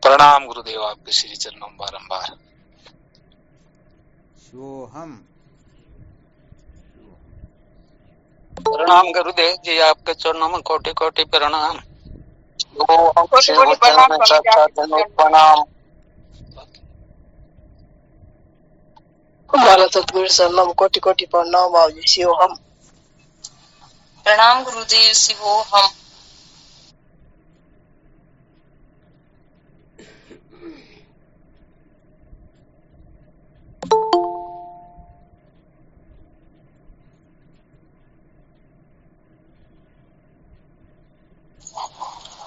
प्रणाम गुरुदेव, आपके श्री चरणों में बारंबार। शिवोहम। प्रणाम गुरुदेव जी, आपके चरणों में कोटि कोटि प्रणाम। प्रणाम। हमारा सतगुरु शरणम कोटि कोटि प्रणाम बाबूजी। शिवोहम। प्रणाम गुरुदेव। शिवोहम।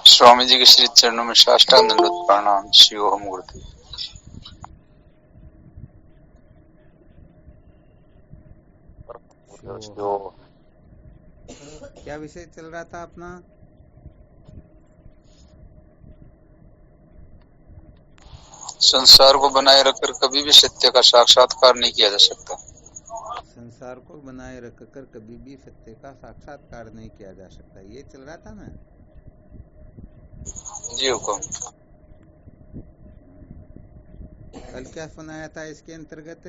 स्वामी जी के श्री चरणों में साष्टांग दंडवत प्रणाम। शिवोहम गुरुदेव। क्या विषय चल रहा था अपना? संसार को बनाए रखकर कभी भी सत्य का साक्षात्कार नहीं किया जा सकता। संसार को बनाए रखकर कभी भी सत्य का साक्षात्कार नहीं किया जा सकता, ये चल रहा था ना जी हुकुम। कल क्या सुनाया था इसके अंतर्गत?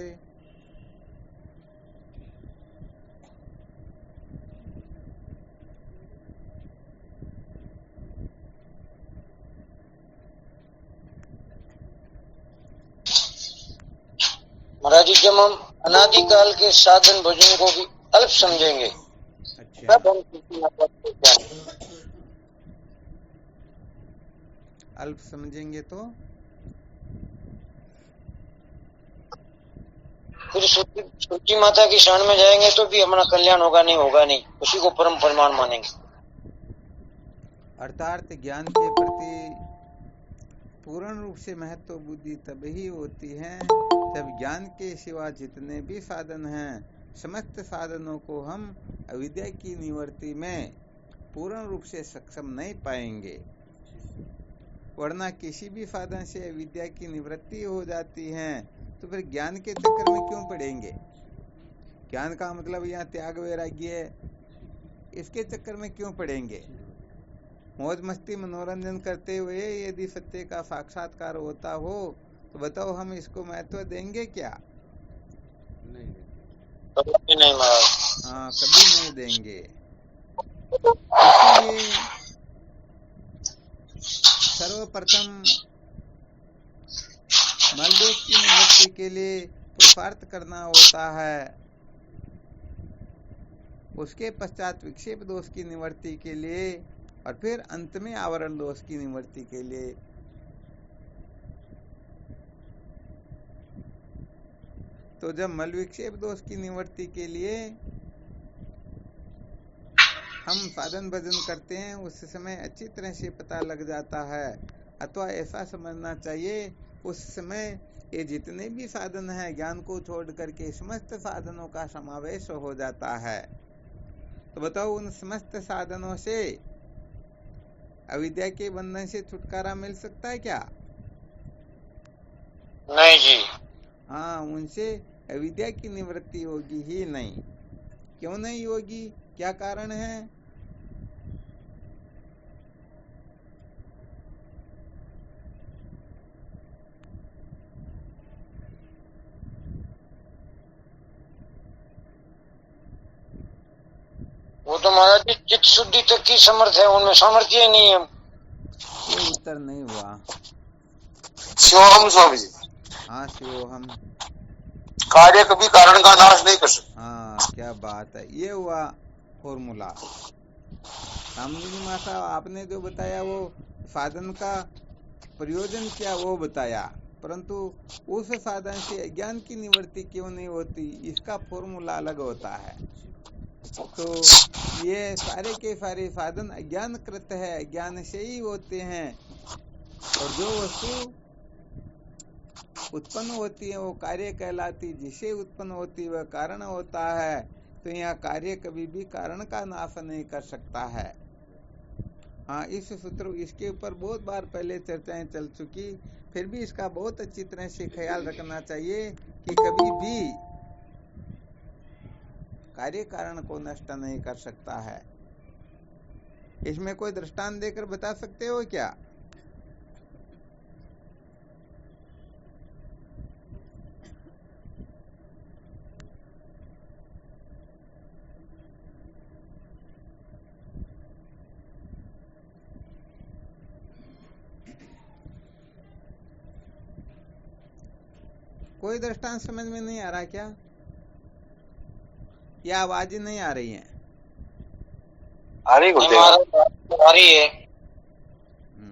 महाराज जी, जब हम अनादिकाल के साधन भोजन को भी अल्प समझेंगे, अच्छा, अल्प समझेंगे तो फिर सूची माता की शरण में जाएंगे तो भी हमारा कल्याण होगा नहीं, उसी को परम प्रमाण मानेंगे। अर्थात ज्ञान के प्रति पूर्ण रूप से महत्व बुद्धि तब ही होती है जब ज्ञान के सिवा जितने भी साधन हैं, समस्त साधनों को हम अविद्या की निवृत्ति में पूर्ण रूप से सक्षम नहीं पाएंगे। वरना किसी भी साधन से अविद्या की निवृत्ति हो जाती है तो फिर ज्ञान के चक्कर में क्यों पड़ेंगे? ज्ञान का मतलब यहाँ त्याग वैराग्य है, इसके चक्कर में क्यों पड़ेंगे? मौज मस्ती मनोरंजन करते हुए यदि सत्य का साक्षात्कार होता हो तो बताओ, हम इसको महत्व देंगे क्या? नहीं महाराज। हाँ, कभी नहीं देंगे। इसलिए सर्वप्रथम मलदोष की निवृत्ति के लिए पुरुषार्थ करना होता है, उसके पश्चात विक्षेप दोष की निवृत्ति के लिए, और फिर अंत में आवरण दोष की निवृत्ति के लिए। तो जब मल विक्षेप दोष की निवृत्ति के लिए हम साधन भजन करते हैं, उस समय अच्छी तरह से पता लग जाता है, अथवा ऐसा समझना चाहिए उस समय ये जितने भी साधन हैं, ज्ञान को छोड़ करके समस्त साधनों का समावेश हो जाता है। तो बताओ, उन समस्त साधनों से अविद्या के बंधन से छुटकारा मिल सकता है क्या? नहीं जी। हाँ, उनसे अविद्या की निवृत्ति होगी ही नहीं। क्यों नहीं होगी? क्या कारण है? वो तो महाराज जी चित्त शुद्धि तक की समर्थ है, उनमें सामर्थ्य नहीं है। ये उत्तर नहीं हुआ। शिवोहम स्वामी जी। हाँ, शिवोहम। कार्य कभी कारण का नाश नहीं कर सकते। हाँ, क्या बात है, ये हुआ फॉर्मूला। सामने माता आपने जो बताया वो साधन का प्रयोजन क्या वो बताया, परंतु उस साधन से अज्ञान की निवृत्ति क्यों नहीं होती, इसका फॉर्मूला अलग होता है। तो ये सारे के सारे साधन अज्ञान कृत है, अज्ञान से ही होते हैं, और जो वस्तु उत्पन्न होती है वो कार्य कहलाती, जिसे उत्पन्न होती वह कारण होता है। तो यहाँ कार्य कभी भी कारण का नाश नहीं कर सकता है। हाँ, इस सूत्र इसके ऊपर बहुत बार पहले चर्चाएं चल चुकी, फिर भी इसका बहुत अच्छी तरह से ख्याल रखना चाहिए कि कभी भी कार्य कारण को नष्ट नहीं कर सकता है। इसमें कोई दृष्टांत देकर बता सकते हो क्या? कोई दृष्टांत समझ में नहीं आ रहा क्या? या आवाज नहीं आ रही है? आ रही गुरुदेव। आ रही है।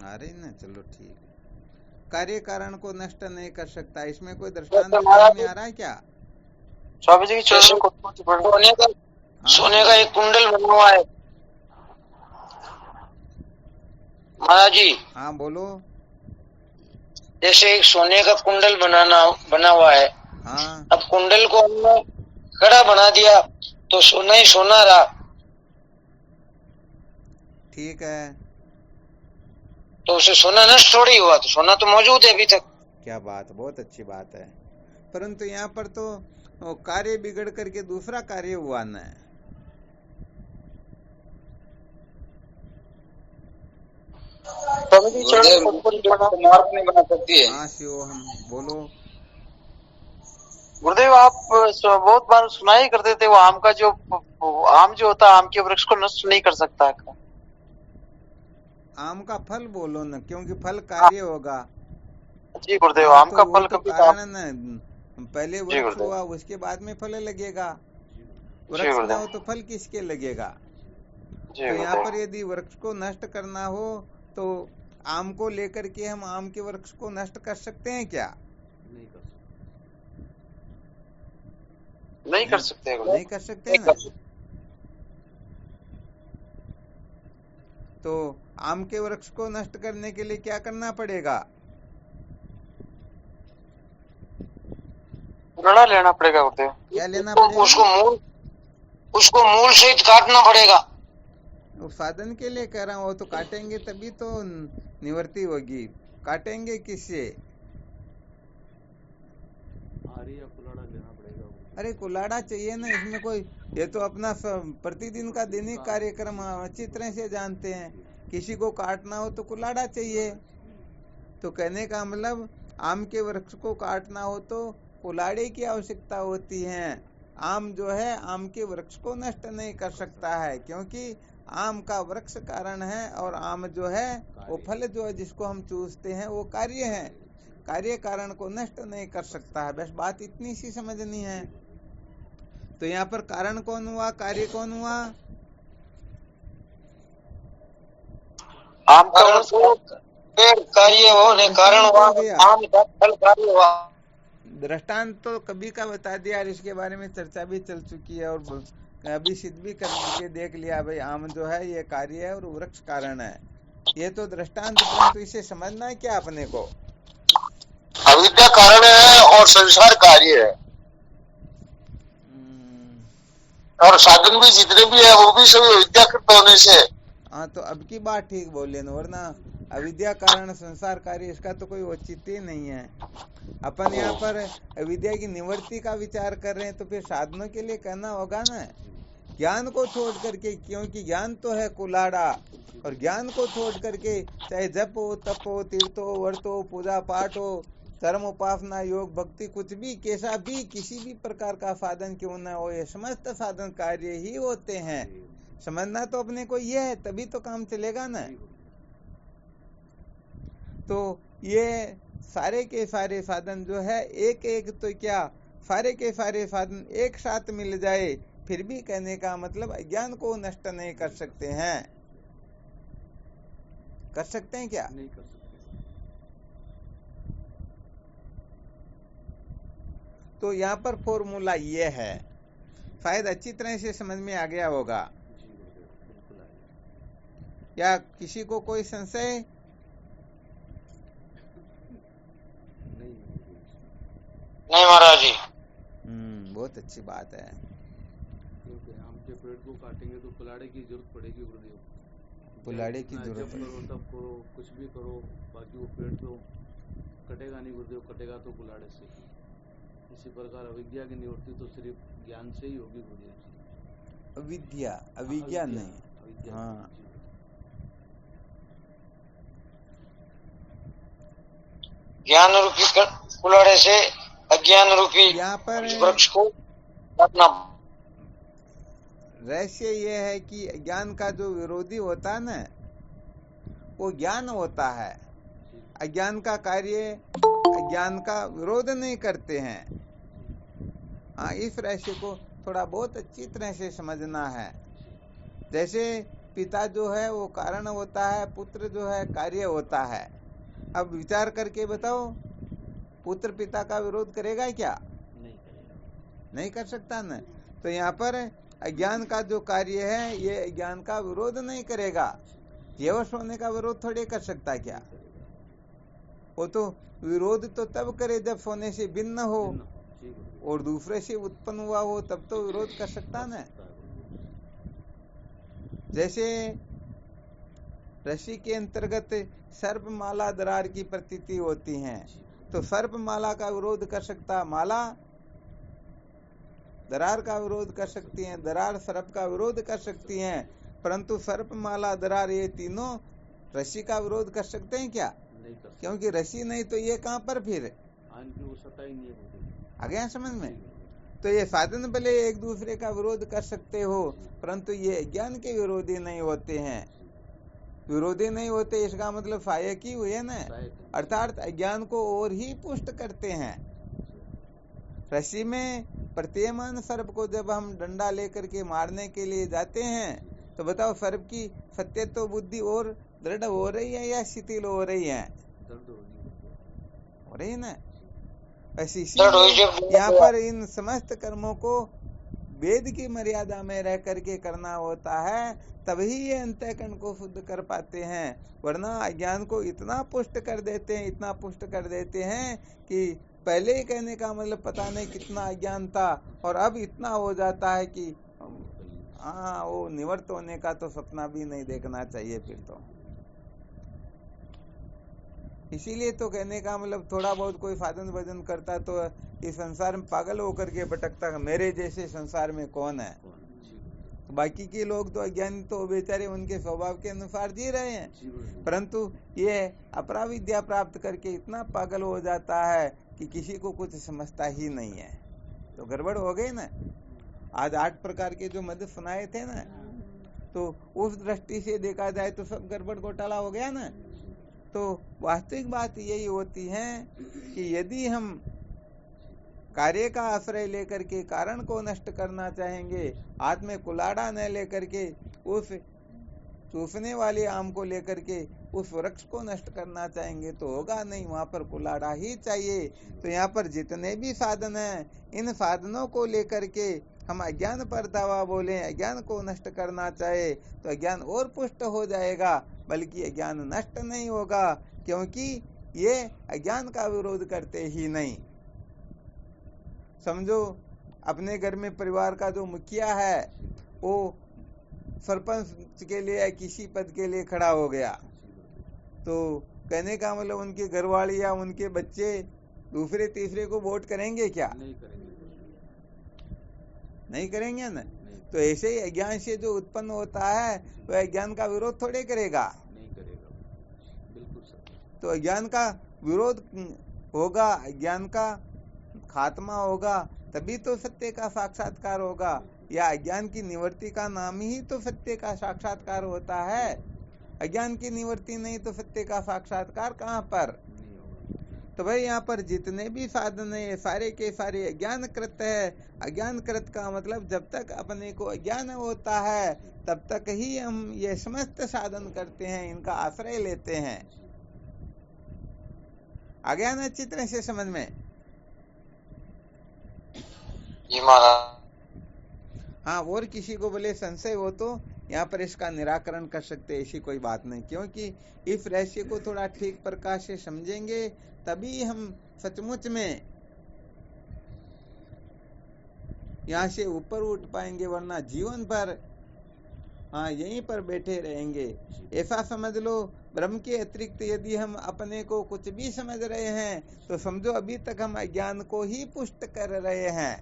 आ रही ना, चलो ठीक है। कार्य कारण को नष्ट नहीं कर सकता, इसमें कोई दृष्टांत समझ में आ रहा है क्या? स्वामी जी की चरण सोने का एक कुंडल बना हुआ है महाराज जी। हाँ बोलो। जैसे एक सोने का कुंडल बना हुआ है। हाँ अब कुंडल को हमने कड़ा बना दिया तो सोना ही सोना रहा। ठीक है। तो उसे सोना नष्ट थोड़ी हुआ, तो सोना तो मौजूद है अभी तक। क्या बात, बहुत अच्छी बात है। परंतु यहाँ पर तो वो कार्य बिगड़ करके दूसरा कार्य हुआ न है। स्वामी जी चरण मार्ग नहीं बना सकती है। हाँ शिव, हम बोलो। गुरुदेव आप बहुत बार सुनाई करते थे वो आम का जो आम जो होता है आम के वृक्ष को नष्ट नहीं कर सकता है। आम का फल बोलो न, क्योंकि फल कार्य होगा। जी गुरुदेव, आम का फल तो कभी कारण न, पहले वृक्ष गुरुदेव। हुआ उसके बाद में फल लगेगा। जी वृक्ष ना गुरुदेव। हो तो फल किसके लगेगा? जी तो यहाँ पर गुरुदेव। यदि वृक्ष को नष्ट करना हो तो आम को लेकर के हम आम के वृक्ष को नष्ट कर सकते हैं क्या? नहीं कर सकते गुरुदेव। नहीं कर सकते ना। तो आम के वृक्ष को नष्ट करने के लिए क्या करना पड़ेगा? लड़ा लेना पड़ेगा गुरुदेव। क्या लेना पड़ेगा? उसको मूल सहित काटना पड़ेगा। वो साधन के लिए कह रहा हूँ, वो तो काटेंगे तभी तो निवृत्ति होगी। काटेंगे किससे? अरे कुलाड़ा चाहिए ना, इसमें कोई, ये तो अपना प्रतिदिन का दैनिक कार्यक्रम अच्छी तरह से जानते हैं। किसी को काटना हो तो कुलाड़ा चाहिए। तो कहने का मतलब आम के वृक्ष को काटना हो तो कुलाड़े की आवश्यकता होती है। आम जो है आम के वृक्ष को नष्ट नहीं कर सकता है, क्योंकि आम का वृक्ष कारण है और आम जो है वो फल जो है जिसको हम चूसते हैं वो कार्य है। कार्य कारण को नष्ट नहीं कर सकता है। बस बात इतनी सी समझनी है। तो यहाँ पर कारण कौन हुआ, कार्य कौन हुआ? आम का कार्य होने कारण हुआ, आम का फल कार्य हुआ। दृष्टांत तो कभी का बता दिया और इसके बारे में चर्चा भी चल चुकी है और अभी सिद्ध भी करके देख लिया भाई, आम जो है ये कार्य है और वृक्ष कारण है। ये तो दृष्टांत, परंतु इसे समझना है क्या अपने को? अविद्या कारण है और संसार कार्य है, और साधन भी जितने भी है वो भी सभी अविद्याकृत होने से। हाँ, तो अब की बात ठीक बोले न, वरना अविद्या कारण संसार कार्य इसका तो कोई औचित्य नहीं है। अपन यहाँ पर अविद्या की निवृत्ति का विचार कर रहे हैं तो फिर साधनों के लिए कहना होगा ना, ज्ञान को छोड़ करके, क्योंकि ज्ञान तो है कुलाड़ा, और ज्ञान को छोड़ करके चाहे जप हो, तप हो, तीर्थ हो, व्रत हो, पूजा पाठ हो, कर्म उपासना, योग भक्ति, कुछ भी, कैसा भी, किसी भी प्रकार का साधन क्यों ना हो, ये समस्त साधन कार्य ही होते हैं। समझना तो अपने को ये है, तभी तो काम चलेगा ना। तो ये सारे के सारे साधन जो है एक एक, तो क्या सारे के सारे साधन एक साथ मिल जाए फिर भी कहने का मतलब अज्ञान को नष्ट नहीं कर सकते हैं। कर सकते हैं क्या? नहीं कर सकते। तो यहाँ पर फॉर्मूला ये है, शायद अच्छी तरह से समझ में आ गया होगा। या किसी को कोई संशय? नहीं महाराज जी। बहुत अच्छी बात है। क्योंकि आम के पेड़ को काटेंगे तो कुलाड़े की जरूरत पड़ेगी गुरुदेव। कुलाड़े की जरूरत करो, तब करो, कुछ भी करो, बाकी वो पेड़ तो कटेगा नहीं गुरुदेव, कटेगा तो कुलाड़े से। इसी प्रकार अविद्या की निवृत्ति तो सिर्फ ज्ञान से ही होगी गुरुदेव। अविद्या, अविज्ञा नहीं। अविद्या। हाँ, ज्ञान रूपी कुलाड़े से अज्ञान रूपी यहाँ पर वृक्ष को काटना। रहस्य ये है कि ज्ञान का जो विरोधी होता है ना, वो ज्ञान होता है। अज्ञान का कार्य ज्ञान का विरोध नहीं करते हैं। हाँ, इस रहस्य को थोड़ा बहुत अच्छी तरह से समझना है। जैसे पिता जो है वो कारण होता है, पुत्र जो है कार्य होता है। अब विचार करके बताओ, पुत्र पिता का विरोध करेगा क्या? नहीं करेगा, नहीं कर सकता न। तो यहाँ पर अज्ञान का जो कार्य है ये अज्ञान का विरोध नहीं करेगा। जीवश होने का विरोध थोड़ी कर सकता क्या? वो तो विरोध तो तब करे जब सोने से भिन्न हो और दूसरे से उत्पन्न हुआ हो, तब तो विरोध कर सकता न। जैसे रस्सी के अंतर्गत सर्पमाला दरार की प्रतीति होती है, तो सर्पमाला का विरोध कर सकता माला, दरार का विरोध कर सकती है, दरार सर्प का विरोध कर सकती हैं, परंतु सर्पमाला दरार ये तीनों रस्सी का विरोध कर सकते हैं क्या? नहीं कर सकते। क्योंकि रस्सी नहीं तो ये कहाँ पर फिर वो सत्ता ही नहीं है। आ गया समझ में? तो ये साधन भले एक दूसरे का विरोध कर सकते हो, परंतु ये अज्ञान के विरोधी नहीं होते हैं। विरोधी नहीं होते इसका मतलब सहायक ही हुए ना, अर्थात अज्ञान को और ही पुष्ट करते हैं। रस्सी में प्रतीयमान सर्प को जब हम डंडा लेकर के मारने के लिए जाते हैं, तो बताओ सर्प की सत्यत्व बुद्धि और दृढ़ हो रही है या शिथिल हो रही है? हो रही है ना। ऐसी यहाँ पर इन समस्त कर्मों को वेद की मर्यादा में रह करके करना होता है, तभी ये अंतःकरण को शुद्ध कर पाते हैं। वरना अज्ञान को इतना पुष्ट कर देते हैं, इतना पुष्ट कर देते हैं कि पहले ही कहने का मतलब पता नहीं कितना अज्ञान था और अब इतना हो जाता है कि हाँ, वो निवृत्त होने का तो सपना भी नहीं देखना चाहिए फिर तो। इसीलिए तो कहने का मतलब थोड़ा बहुत कोई साधन भजन करता तो इस संसार में पागल होकर के भटकता, मेरे जैसे संसार में कौन है। तो बाकी के लोग तो अज्ञानी तो बेचारे उनके स्वभाव के अनुसार जी रहे हैं, परंतु ये अपराविद्या प्राप्त करके इतना पागल हो जाता है कि किसी को कुछ समझता ही नहीं है। तो गड़बड़ हो गई ना। आज 8 प्रकार के जो मद सुनाए थे ना, तो उस दृष्टि से देखा जाए तो सब गड़बड़ घोटाला हो गया ना। तो वास्तविक बात यही होती है कि यदि हम कार्य का आश्रय लेकर के कारण को नष्ट करना चाहेंगे, हाथ में कुलाड़ा न लेकर के उस चूसने वाले आम को लेकर के उस वृक्ष को नष्ट करना चाहेंगे तो होगा नहीं, वहां पर कुलाड़ा ही चाहिए। तो यहाँ पर जितने भी साधन हैं, इन साधनों को लेकर के हम अज्ञान पर दावा बोले, अज्ञान को नष्ट करना चाहे तो अज्ञान और पुष्ट हो जाएगा, बल्कि अज्ञान नष्ट नहीं होगा, क्योंकि ये अज्ञान का विरोध करते ही नहीं। समझो अपने घर में परिवार का जो मुखिया है वो सरपंच के लिए या किसी पद के लिए खड़ा हो गया, तो कहने का मतलब उनके घरवाली या उनके बच्चे दूसरे तीसरे को वोट करेंगे क्या? नहीं करेंगे ना। तो ऐसे ही अज्ञान से जो उत्पन्न होता है वह अज्ञान का विरोध थोड़े करेगा। नहीं करेगा, बिल्कुल सही। तो अज्ञान का विरोध होगा, अज्ञान का खात्मा होगा, तभी तो सत्य का साक्षात्कार होगा। या अज्ञान की निवृत्ति का नाम ही तो सत्य का साक्षात्कार होता है। अज्ञान की निवृत्ति नहीं तो सत्य का साक्षात्कार कहाँ पर? तो भाई यहाँ पर जितने भी साधन है सारे के सारे अज्ञान कृत है। अज्ञान कृत का मतलब जब तक अपने को अज्ञान होता है तब तक ही हम ये समस्त साधन करते हैं, इनका आश्रय लेते हैं। आ गया ना अच्छी तरह से समझ में? जी महाराज। हाँ, और किसी को बोले संशय हो तो यहाँ पर इसका निराकरण कर सकते, ऐसी कोई बात नहीं, क्योंकि इस रहस्य को थोड़ा ठीक प्रकार से समझेंगे तभी हम सचमुच में यहाँ से ऊपर उठ पाएंगे, वरना जीवन भर हाँ यहीं पर बैठे रहेंगे। ऐसा समझ लो, ब्रह्म के अतिरिक्त यदि हम अपने को कुछ भी समझ रहे हैं तो समझो अभी तक हम अज्ञान को ही पुष्ट कर रहे हैं।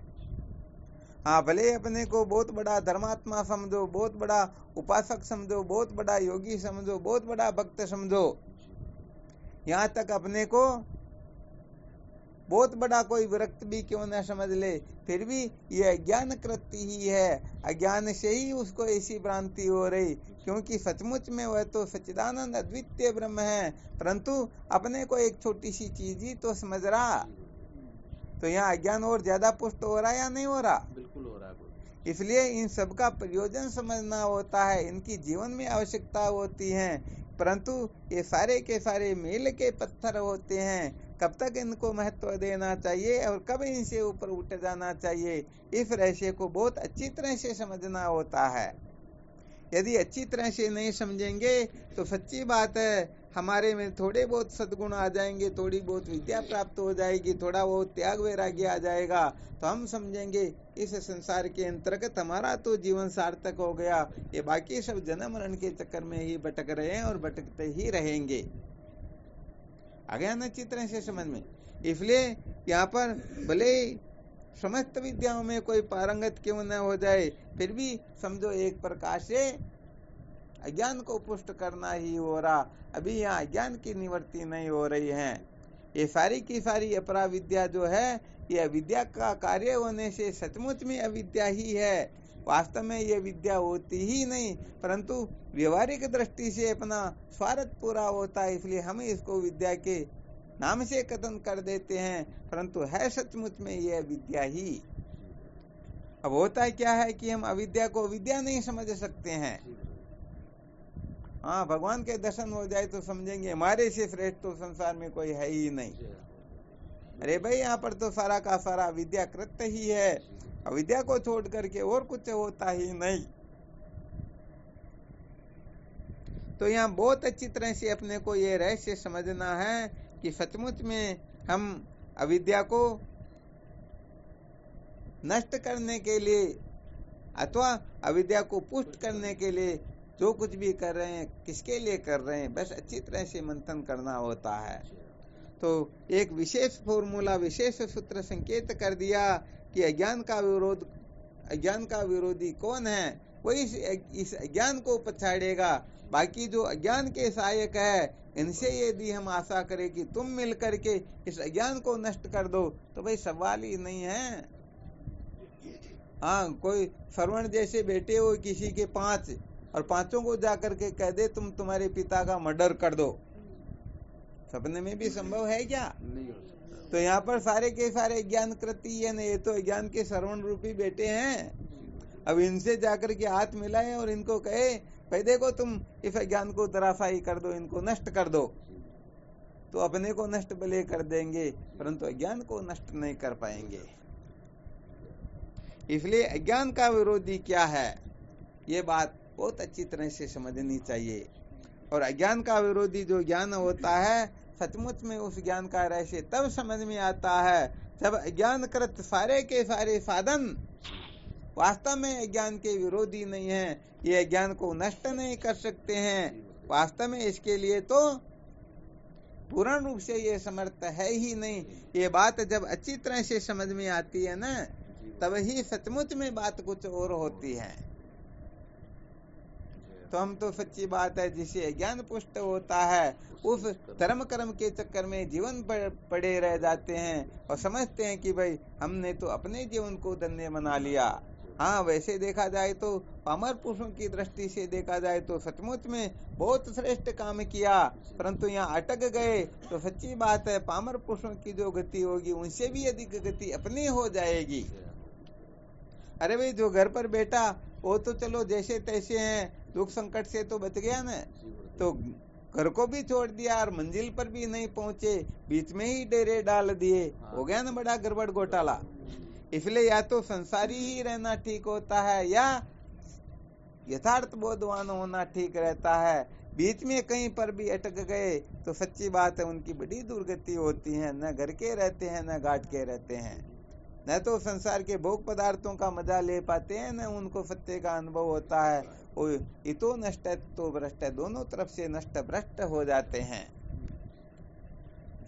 हाँ, भले अपने को बहुत बड़ा धर्मात्मा समझो, बहुत बड़ा उपासक समझो, बहुत बड़ा योगी समझो, बहुत बड़ा भक्त समझो, यहाँ तक अपने को बहुत बड़ा कोई वृत्त भी क्यों न समझ ले, फिर भी ये अज्ञान कृत्य ही है। अज्ञान से ही उसको ऐसी भ्रांति हो रही, क्योंकि सचमुच में वह तो सच्चिदानंद अद्वितीय ब्रह्म है, परंतु अपने को एक छोटी सी चीज ही तो समझ रहा। तो यहाँ अज्ञान और ज्यादा पुष्ट हो रहा या नहीं हो रहा? बिल्कुल हो रहा है। इसलिए इन सब का प्रयोजन समझना होता है, इनकी जीवन में आवश्यकता होती है, परंतु ये सारे के सारे मेल के पत्थर होते हैं। कब तक इनको महत्व देना चाहिए और कब इनसे ऊपर उठ जाना चाहिए, इस रहस्य को बहुत अच्छी तरह से समझना होता है। यदि अच्छी तरह से नहीं समझेंगे तो सच्ची बात है हमारे में थोड़े बहुत सद्गुण आ जाएंगे, थोड़ी बहुत विद्या प्राप्त हो जाएगी, थोड़ा बहुत त्याग वैराग्य आ जाएगा, तो हम समझेंगे इस संसार के अंतर्गत हमारा तो जीवन सार्थक हो गया। ये बाकी सब जन्म मरण के चक्कर में ही भटक रहे हैं और भटकते ही रहेंगे। आ गया ना अच्छी तरह से समझ में? इसलिए यहाँ पर भले समस्त विद्याओं में कोई पारंगत क्यों न हो जाए, फिर भी समझो एक प्रकार से अज्ञान को पुष्ट करना ही हो रहा। अभी यहाँ अज्ञान की निवृत्ति नहीं हो रही है। ये सारी की सारी अपरा विद्या जो है, ये अविद्या का कार्य होने से सचमुच में अविद्या ही है। वास्तव में ये विद्या होती ही नहीं, परंतु व्यवहारिक दृष्टि से अपना स्वार्थ पूरा होता है, इसलिए हम इसको विद्या के नाम से कथन कर देते हैं, परंतु है सचमुच में ये विद्या ही। अब होता क्या है कि हम अविद्या को विद्या नहीं समझ सकते हैं। हाँ, भगवान के दर्शन हो जाए तो समझेंगे हमारे से श्रेष्ठ तो संसार में कोई है ही नहीं। अरे भाई, यहाँ पर तो सारा का सारा विद्या कृत्य ही है, अविद्या को छोड़ करके और कुछ होता ही नहीं। तो यहाँ बहुत अच्छी तरह से अपने को ये रहस्य समझना है कि सचमुच में हम अविद्या को नष्ट करने के लिए अथवा अविद्या को पुष्ट करने के लिए जो कुछ भी कर रहे हैं, किसके लिए कर रहे हैं, बस अच्छी तरह से मंथन करना होता है। तो एक विशेष फॉर्मूला, विशेष सूत्र संकेत कर दिया कि अज्ञान का विरोधी कौन है, वही इस अज्ञान को पछाड़ेगा। बाकी जो अज्ञान के सहायक है, इनसे यदि हम आशा करें कि तुम मिल करके इस अज्ञान को नष्ट कर दो, तो भाई सवाल ही नहीं है। हाँ, कोई श्रवण जैसे बैठे हो किसी के 5 और 5 को जाकर के कह दे तुम तुम्हारे पिता का मर्डर कर दो, सपने में भी संभव है क्या? नहीं हो सकता। तो यहाँ पर सारे के सारे ज्ञान कृति है ना, ये तो ज्ञान के श्रवण रूपी बैठे हैं। अब इनसे जाकर के हाथ मिलाए और इनको कहे भाई देखो तुम इस ज्ञान को तराशाई कर दो, इनको नष्ट कर दो, तो अपने को नष्ट भले कर देंगे, परंतु अज्ञान को नष्ट नहीं कर पाएंगे। इसलिए अज्ञान का विरोधी क्या है, ये बात बहुत अच्छी तरह से समझनी चाहिए। और अज्ञान का विरोधी जो ज्ञान होता है, सचमुच में उस ज्ञान का रहस्य तब समझ में आता है जब अज्ञानकृत सारे के सारे साधन वास्तव में अज्ञान के विरोधी नहीं है, ये अज्ञान को नष्ट नहीं कर सकते हैं। वास्तव में इसके लिए तो पूर्ण रूप से ये समर्थ है ही नहीं। ये बात जब अच्छी तरह से समझ में आती है ना, तब ही सचमुच में बात कुछ और होती है। तो हम तो सच्ची बात है, जिसे अज्ञान पुष्ट होता है उस धर्म कर्म के चक्कर में जीवन पड़े रह जाते हैं और समझते हैं कि भाई हमने तो अपने जीवन को धन्य बना लिया। हाँ, वैसे देखा जाए तो पामर पुरुषों की दृष्टि से देखा जाए तो सचमुच में बहुत श्रेष्ठ काम किया, परंतु यहाँ अटक गए। तो सच्ची बात है, पामर पुरुषों की जो गति होगी उनसे भी अधिक गति अपनी हो जाएगी। अरे भाई, जो घर पर बैठा वो तो चलो जैसे तैसे हैं, दुख संकट से तो बच गया ना, तो घर को भी छोड़ दिया और मंजिल पर भी नहीं पहुंचे, बीच में ही डेरे डाल दिए, हो गया ना बड़ा गड़बड़ घोटाला। इसलिए या तो संसारी ही रहना ठीक होता है या यथार्थ बोधवान होना ठीक रहता है। बीच में कहीं पर भी अटक गए तो सच्ची बात है उनकी बड़ी दुर्गति होती है। न घर के रहते हैं न घाट के रहते हैं, न तो संसार के भोग पदार्थों का मजा ले पाते हैं, न उनको सत्य का अनुभव होता है। वो इतो नष्ट है तो भ्रष्ट है, दोनों तरफ से नष्ट भ्रष्ट हो जाते हैं।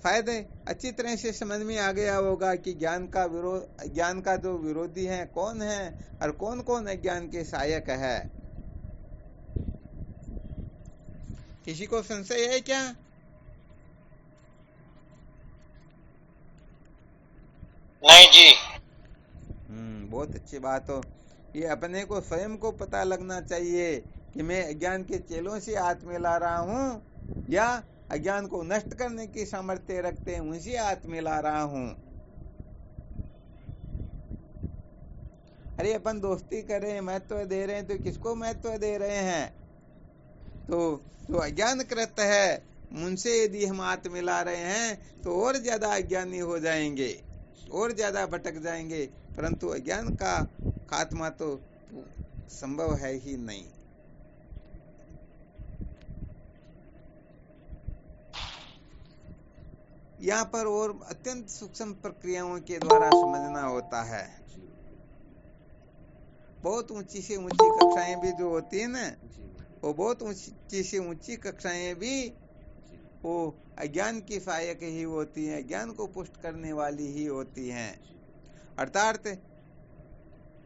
शायद अच्छी तरह से समझ में आ गया होगा कि ज्ञान का जो विरोधी है कौन है और कौन कौन अज्ञान के सहायक है। किसी को संशय है क्या? बहुत अच्छी बात हो। ये अपने को स्वयं को पता लगना चाहिए कि मैं अज्ञान के चेलों से हाथ मिला रहा हूँ या अज्ञान को नष्ट करने की सामर्थ्य रखते हैं उनसे हाथ मिला रहा हूँ। अरे अपन दोस्ती कर रहे हैं, महत्व दे रहे हैं, तो किसको महत्व दे रहे हैं? तो अज्ञानकृत है उनसे यदि हम हाथ मिला रहे हैं तो और ज्यादा अज्ञानी हो जाएंगे, और ज्यादा भटक जाएंगे, परंतु अज्ञान का खात्मा तो संभव है ही नहीं। यहाँ पर और अत्यंत सूक्ष्म प्रक्रियाओं के द्वारा समझना होता है। बहुत ऊंची से ऊंची कक्षाएं भी जो होती है ना, वो बहुत ऊंची से ऊंची कक्षाएं भी वो अज्ञान की सहायक ही होती हैं, अज्ञान को पुष्ट करने वाली ही होती हैं। अर्थात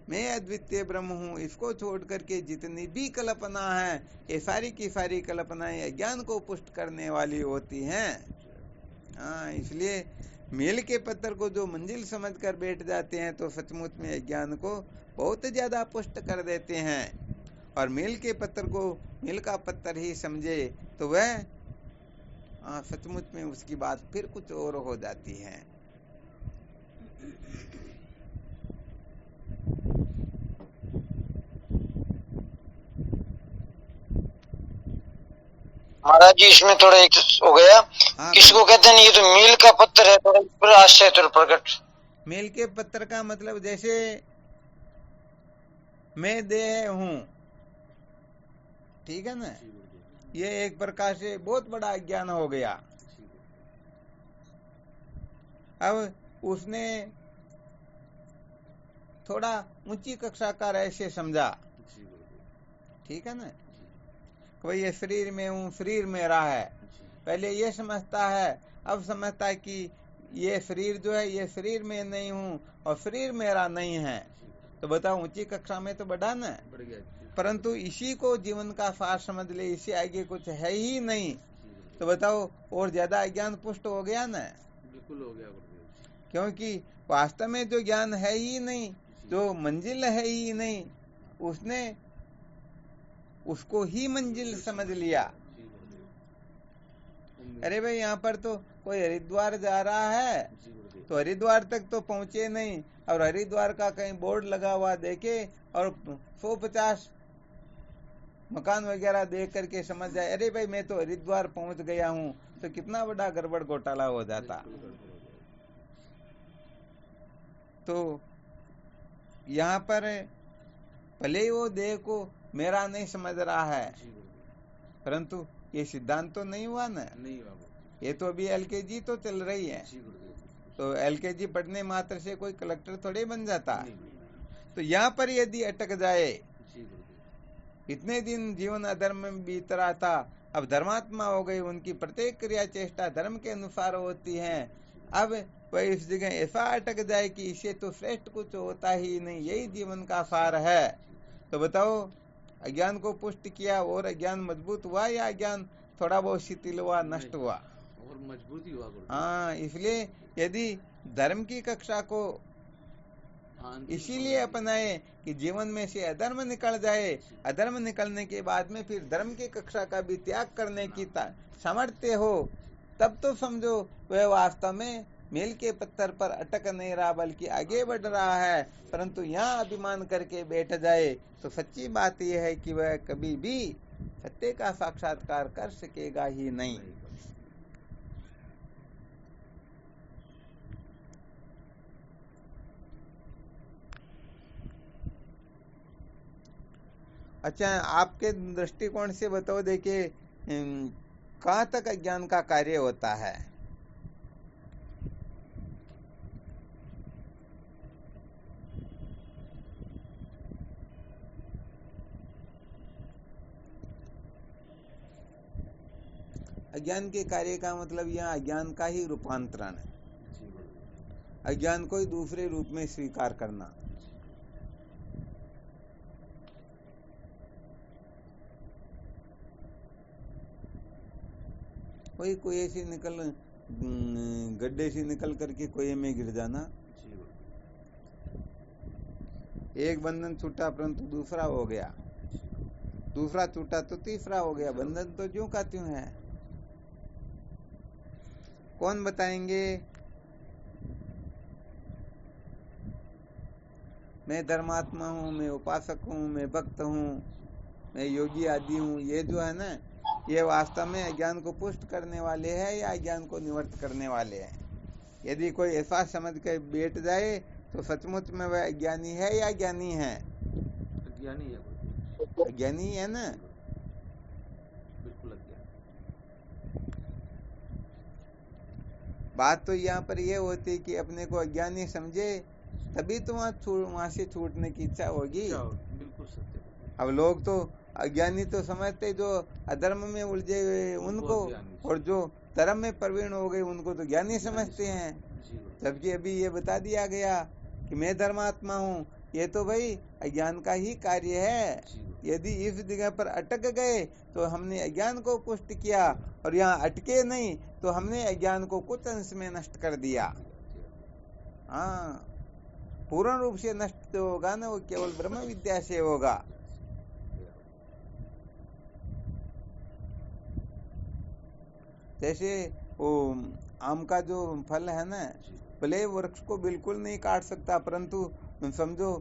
मैं अद्वितीय ब्रह्म हूँ, इसको छोड़ करके जितनी भी कल्पना है ये सारी की सारी कल्पनाएं अज्ञान को पुष्ट करने वाली होती हैं। हाँ, इसलिए मील के पत्थर को जो मंजिल समझ कर बैठ जाते हैं तो सचमुच में अज्ञान को बहुत ज्यादा पुष्ट कर देते हैं। और मील के पत्थर को मील का पत्थर ही समझे तो वह सचमुच में उसकी बात फिर कुछ और हो जाती है। महाराज जी इसमें थोड़ा एक हो गया। किसको कहते हैं? ये तो मील का पत्थर है, थोड़ा आश्चर्य थोड़ा प्रकट। मील के पत्थर का मतलब जैसे मैं देह हूँ, ठीक है ना, ये एक प्रकार से बहुत बड़ा अज्ञान हो गया। अब उसने थोड़ा ऊंची कक्षा का रहस्य समझा, ठीक है ना, कोई ये शरीर में हूँ, शरीर मेरा है, पहले ये समझता है, अब समझता है कि ये शरीर जो है ये शरीर में नहीं हूँ और शरीर मेरा नहीं है। तो बताओ ऊंची कक्षा में तो बढ़ा ना, परंतु इसी को जीवन का सार समझ ले, इसी आगे कुछ है ही नहीं, तो बताओ और ज्यादा अज्ञान पुष्ट हो गया ना? बिल्कुल हो गया। क्योंकि वास्तव में जो ज्ञान है ही नहीं, जो मंजिल है ही नहीं, उसने उसको ही मंजिल समझ लिया। अरे भाई यहाँ पर तो कोई हरिद्वार जा रहा है तो हरिद्वार तक तो पहुंचे नहीं, और हरिद्वार का कहीं बोर्ड लगा हुआ देखे और 150 मकान वगैरह देख करके समझ जाए अरे भाई मैं तो हरिद्वार पहुंच गया हूँ, तो कितना बड़ा गड़बड़ घोटाला हो जाता। तो यहाँ पर भले ही वो देह को मेरा नहीं समझ रहा है, परंतु ये सिद्धांत तो नहीं हुआ ना, नहीं हुआ। ये तो अभी एलकेजी तो चल रही है, तो एलकेजी पढ़ने मात्र से कोई कलेक्टर थोड़े बन जाता। तो यहाँ पर यदि अटक जाए, इतने दिन जीवन अधर्म में बीत रहा था, अब धर्मात्मा हो गई, उनकी प्रत्येक क्रिया चेष्टा धर्म के अनुसार होती है, अब वह इस जगह ऐसा अटक जाए कि इसे तो श्रेष्ठ कुछ होता ही नहीं, यही जीवन का सार है। तो बताओ अज्ञान को पुष्ट किया और अज्ञान मजबूत हुआ या अज्ञान थोड़ा बहुत शिथिल हुआ, नष्ट हुआ? और मजबूती हुआ। हाँ, इसलिए यदि धर्म की कक्षा को इसीलिए अपनाए कि जीवन में से अधर्म निकल जाए, अधर्म निकलने के बाद में फिर धर्म की कक्षा का भी त्याग करने की सामर्थ्य हो, तब तो समझो वह वास्तव में मील के पत्थर पर अटक नहीं रहा बल्कि आगे बढ़ रहा है। परंतु यहाँ अभिमान करके बैठ जाए तो सच्ची बात यह है कि वह कभी भी सत्य का साक्षात्कार कर सकेगा ही नहीं। अच्छा, आपके दृष्टिकोण से बताओ, देखिए कहाँ तक अज्ञान का कार्य होता है? अज्ञान के कार्य का मतलब यहाँ अज्ञान का ही रूपांतरण है, अज्ञान को ही दूसरे रूप में स्वीकार करना। वही कुएं से निकल गड्ढे से निकल करके कुएं में गिर जाना, एक बंधन छूटा परंतु दूसरा हो गया, दूसरा छूटा तो तीसरा हो गया। बंधन तो ज्यों का त्यों है। कौन बताएंगे? मैं धर्मात्मा हूँ, मैं उपासक हूँ, मैं भक्त हूँ, मैं योगी आदि हूँ, ये जो है ना, ये वास्तव में अज्ञान को पुष्ट करने वाले हैं या अज्ञान को निवृत्त करने वाले हैं। यदि कोई ऐसा समझ कर बैठ जाए तो सचमुच में वह अज्ञानी है या ज्ञानी है? अज्ञानी है। अज्ञानी है ना। बिल्कुल अज्ञानी। बात तो यहाँ पर यह होती कि अपने को अज्ञानी समझे तभी तो वहां से छूटने की इच्छा होगी। बिल्कुल सत्य। अब लोग तो अज्ञानी तो समझते जो अधर्म में उलझे हुए उनको, और जो धर्म में प्रवीण हो गए उनको तो ज्ञानी समझते हैं। जबकि अभी ये बता दिया गया कि मैं धर्मात्मा हूँ, ये तो भाई अज्ञान का ही कार्य है। यदि इस जगह पर अटक गए तो हमने अज्ञान को पुष्ट किया, और यहाँ अटके नहीं तो हमने अज्ञान को कुछ अंश में नष्ट कर दिया। हाँ, पूर्ण रूप से नष्ट तो होगा ना, वो केवल ब्रह्म विद्या से होगा। जैसे वो आम का जो फल है ना, भले वृक्ष को बिल्कुल नहीं काट सकता, परंतु समझो